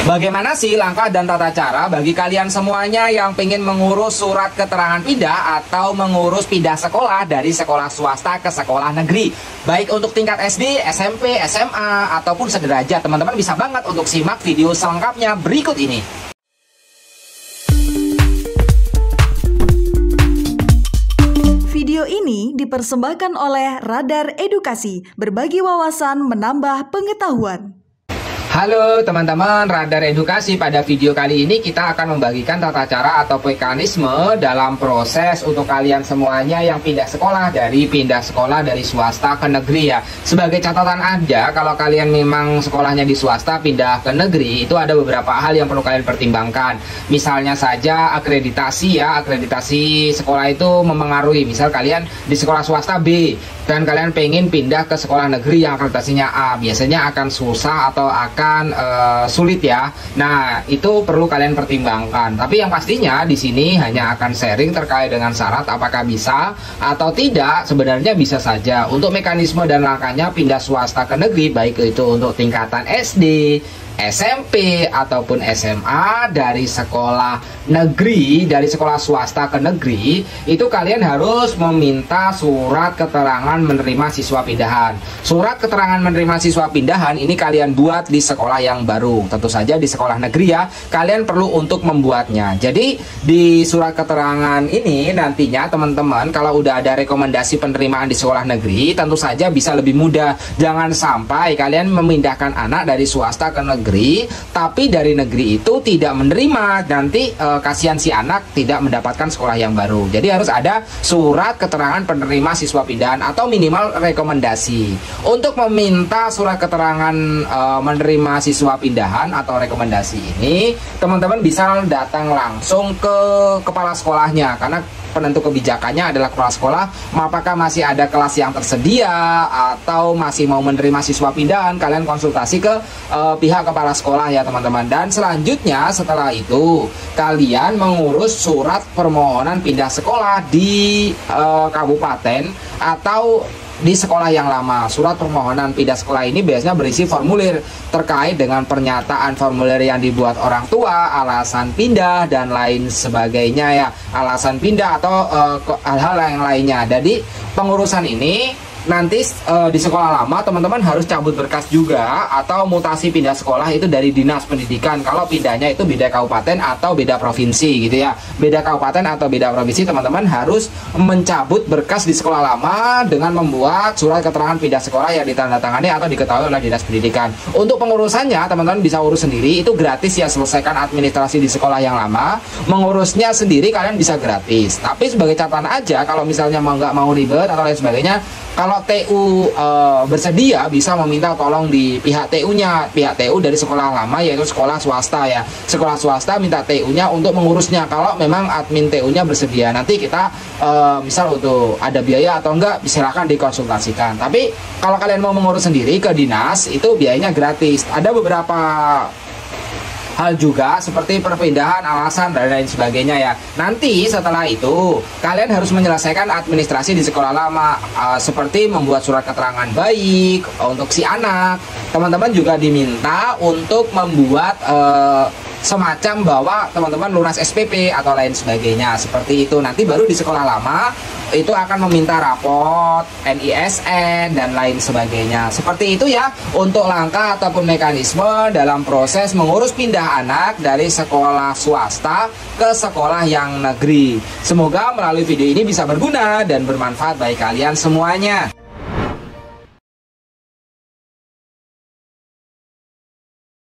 Bagaimana sih langkah dan tata cara bagi kalian semuanya yang pengen mengurus surat keterangan pindah atau mengurus pindah sekolah dari sekolah swasta ke sekolah negeri? Baik untuk tingkat SD, SMP, SMA, ataupun sederajat, teman-teman bisa banget untuk simak video selengkapnya berikut ini. Video ini dipersembahkan oleh Radar Edukasi, berbagi wawasan menambah pengetahuan. Halo teman-teman Radar Edukasi, pada video kali ini kita akan membagikan tata cara atau mekanisme dalam proses untuk kalian semuanya yang pindah sekolah dari swasta ke negeri ya. Sebagai catatan aja, kalau kalian memang sekolahnya di swasta pindah ke negeri, itu ada beberapa hal yang perlu kalian pertimbangkan. Misalnya saja akreditasi ya, akreditasi sekolah itu memengaruhi. Misal kalian di sekolah swasta B dan kalian pengen pindah ke sekolah negeri yang akreditasinya A, biasanya akan susah atau akan sulit ya. Nah, itu perlu kalian pertimbangkan. Tapi yang pastinya di sini hanya akan sharing terkait dengan syarat apakah bisa atau tidak. Sebenarnya bisa saja. Untuk mekanisme dan langkahnya pindah swasta ke negeri, baik itu untuk tingkatan SD, SMP ataupun SMA, dari sekolah negeri, dari sekolah swasta ke negeri, itu kalian harus meminta surat keterangan menerima siswa pindahan. Surat keterangan menerima siswa pindahan ini kalian buat di sekolah yang baru. Tentu saja di sekolah negeri ya, kalian perlu untuk membuatnya. Jadi di surat keterangan ini nantinya teman-teman kalau udah ada rekomendasi penerimaan di sekolah negeri, tentu saja bisa lebih mudah. Jangan sampai kalian memindahkan anak dari swasta ke negeri, tapi dari negeri itu tidak menerima, nanti kasihan si anak tidak mendapatkan sekolah yang baru. Jadi harus ada surat keterangan penerima siswa pindahan atau minimal rekomendasi. Untuk meminta surat keterangan menerima siswa pindahan atau rekomendasi ini, teman-teman bisa datang langsung ke kepala sekolahnya, karena penentu kebijakannya adalah kepala sekolah. Apakah masih ada kelas yang tersedia atau masih mau menerima siswa pindahan, kalian konsultasi ke pihak kepala sekolah ya teman-teman. Dan selanjutnya setelah itu kalian mengurus surat permohonan pindah sekolah di kabupaten atau di sekolah yang lama. Surat permohonan pindah sekolah ini biasanya berisi formulir terkait dengan pernyataan formulir yang dibuat orang tua, alasan pindah dan lain sebagainya ya, alasan pindah atau hal-hal yang lainnya. Jadi pengurusan ini nanti di sekolah lama teman-teman harus cabut berkas juga, atau mutasi pindah sekolah itu dari dinas pendidikan. Kalau pindahnya itu beda kabupaten atau beda provinsi gitu ya, beda kabupaten atau beda provinsi, teman-teman harus mencabut berkas di sekolah lama dengan membuat surat keterangan pindah sekolah yang ditandatangani atau diketahui oleh dinas pendidikan. Untuk pengurusannya teman-teman bisa urus sendiri, itu gratis ya, selesaikan administrasi di sekolah yang lama. Mengurusnya sendiri kalian bisa gratis, tapi sebagai catatan aja, kalau misalnya nggak mau ribet atau lain sebagainya, kalau TU bersedia bisa meminta tolong di pihak TU-nya, pihak TU dari sekolah lama yaitu sekolah swasta ya. Sekolah swasta minta TU-nya untuk mengurusnya. Kalau memang admin TU-nya bersedia, nanti kita misal untuk ada biaya atau enggak silakan dikonsultasikan. Tapi kalau kalian mau mengurus sendiri ke dinas, itu biayanya gratis. Ada beberapa hal juga seperti perpindahan, alasan dan lain sebagainya ya. Nanti setelah itu kalian harus menyelesaikan administrasi di sekolah lama, seperti membuat surat keterangan baik untuk si anak. Teman-teman juga diminta untuk membuat semacam bahwa teman-teman lunas SPP atau lain sebagainya, seperti itu. Nanti baru di sekolah lama itu akan meminta raport, NISN dan lain sebagainya. Seperti itu ya untuk langkah ataupun mekanisme dalam proses mengurus pindah anak dari sekolah swasta ke sekolah yang negeri. Semoga melalui video ini bisa berguna dan bermanfaat bagi kalian semuanya.